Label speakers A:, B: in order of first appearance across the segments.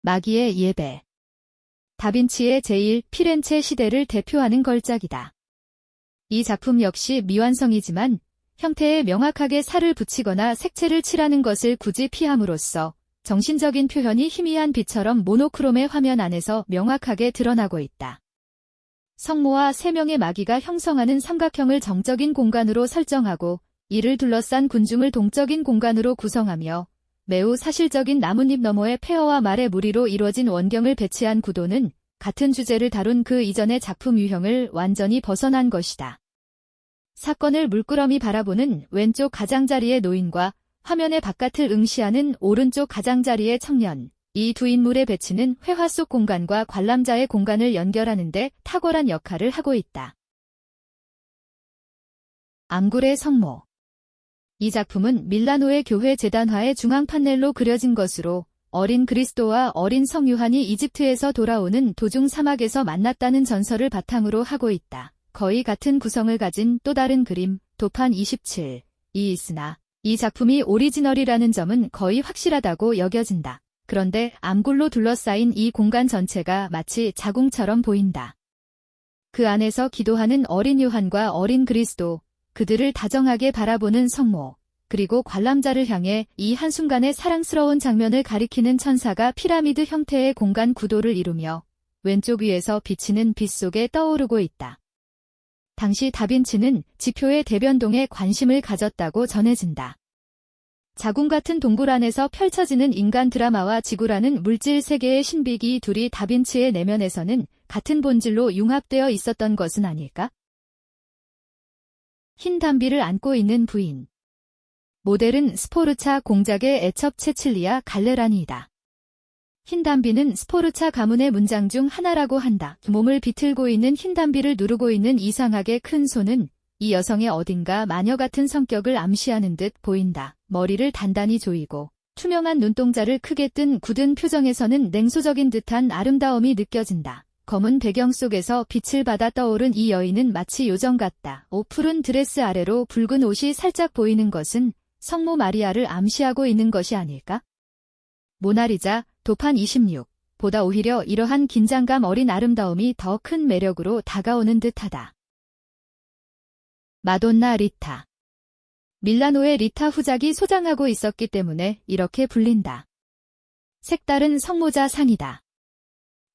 A: 마귀의 예배. 다빈치의 제1 피렌체 시대를 대표하는 걸작이다. 이 작품 역시 미완성이지만 형태에 명확하게 살을 붙이거나 색채를 칠하는 것을 굳이 피함으로써 정신적인 표현이 희미한 빛처럼 모노크롬의 화면 안에서 명확하게 드러나고 있다. 성모와 3명의 마귀가 형성하는 삼각형을 정적인 공간으로 설정하고 이를 둘러싼 군중을 동적인 공간으로 구성하며 매우 사실적인 나뭇잎 너머의 폐허와 말의 무리로 이루어진 원경을 배치한 구도는 같은 주제를 다룬 그 이전의 작품 유형을 완전히 벗어난 것이다. 사건을 물끄러미 바라보는 왼쪽 가장자리의 노인과 화면의 바깥을 응시하는 오른쪽 가장자리의 청년, 이 두 인물의 배치는 회화 속 공간과 관람자의 공간을 연결하는 데 탁월한 역할을 하고 있다. 앙굴의 성모. 이 작품은 밀라노의 교회 재단화의 중앙 판넬로 그려진 것으로 어린 그리스도와 어린 성 요한이 이집트에서 돌아오는 도중 사막에서 만났다는 전설을 바탕으로 하고 있다. 거의 같은 구성을 가진 또 다른 그림, 도판 27이 있으나 이 작품이 오리지널이라는 점은 거의 확실하다고 여겨진다. 그런데 암굴로 둘러싸인 이 공간 전체가 마치 자궁처럼 보인다. 그 안에서 기도하는 어린 요한과 어린 그리스도, 그들을 다정하게 바라보는 성모, 그리고 관람자를 향해 이 한순간의 사랑스러운 장면을 가리키는 천사가 피라미드 형태의 공간 구도를 이루며 왼쪽 위에서 비치는 빛 속에 떠오르고 있다. 당시 다빈치는 지표의 대변동에 관심을 가졌다고 전해진다. 자궁 같은 동굴 안에서 펼쳐지는 인간 드라마와 지구라는 물질 세계의 신비기 둘이 다빈치의 내면에서는 같은 본질로 융합되어 있었던 것은 아닐까? 흰 담비를 안고 있는 부인. 모델은 스포르차 공작의 애첩 체칠리아 갈레라니이다. 흰 담비는 스포르차 가문의 문장 중 하나라고 한다. 몸을 비틀고 있는 흰 담비를 누르고 있는 이상하게 큰 손은 이 여성의 어딘가 마녀 같은 성격을 암시하는 듯 보인다. 머리를 단단히 조이고 투명한 눈동자를 크게 뜬 굳은 표정에서는 냉소적인 듯한 아름다움이 느껴진다. 검은 배경 속에서 빛을 받아 떠오른 이 여인은 마치 요정 같다. 푸른 드레스 아래로 붉은 옷이 살짝 보이는 것은 성모 마리아를 암시하고 있는 것이 아닐까? 모나리자, 도판 26. 보다 오히려 이러한 긴장감 어린 아름다움이 더 큰 매력으로 다가오는 듯하다. 마돈나 리타. 밀라노의 리타 후작이 소장하고 있었기 때문에 이렇게 불린다. 색다른 성모자 상이다.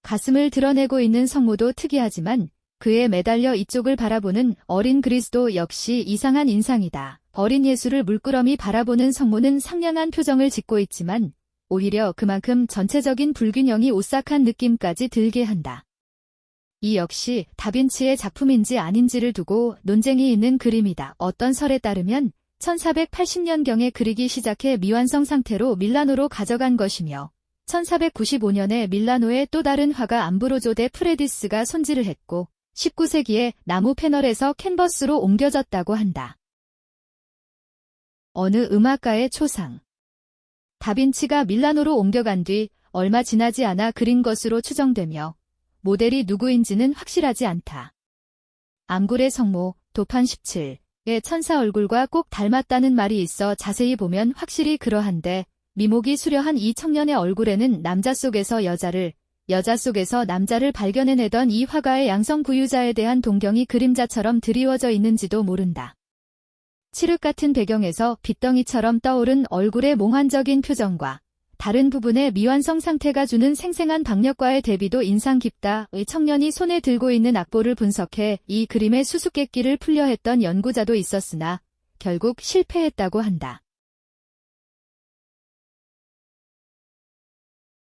A: 가슴을 드러내고 있는 성모도 특이하지만 그에 매달려 이쪽을 바라보는 어린 그리스도 역시 이상한 인상이다. 어린 예수를 물끄러미 바라보는 성모는 상냥한 표정을 짓고 있지만 오히려 그만큼 전체적인 불균형이 오싹한 느낌까지 들게 한다. 이 역시 다빈치의 작품인지 아닌지를 두고 논쟁이 있는 그림이다. 어떤 설에 따르면 1480년경에 그리기 시작해 미완성 상태로 밀라노로 가져간 것이며 1495년에 밀라노의 또 다른 화가 암브로조 데 프레디스가 손질을 했고 19세기에 나무 패널에서 캔버스로 옮겨졌다고 한다. 어느 음악가의 초상. 다빈치가 밀라노로 옮겨간 뒤 얼마 지나지 않아 그린 것으로 추정되며 모델이 누구인지는 확실하지 않다. 암굴의 성모, 도판 17의 천사 얼굴과 꼭 닮았다는 말이 있어 자세히 보면 확실히 그러한데 미목이 수려한 이 청년의 얼굴에는 남자 속에서 여자를, 여자 속에서 남자를 발견해내던 이 화가의 양성 부유자에 대한 동경이 그림자처럼 드리워져 있는지도 모른다. 칠흑 같은 배경에서 빗덩이처럼 떠오른 얼굴의 몽환적인 표정과 다른 부분의 미완성 상태가 주는 생생한 박력과의 대비도 인상 깊다. 의 청년이 손에 들고 있는 악보를 분석해 이 그림의 수수께끼를 풀려 했던 연구자도 있었으나 결국 실패했다고 한다.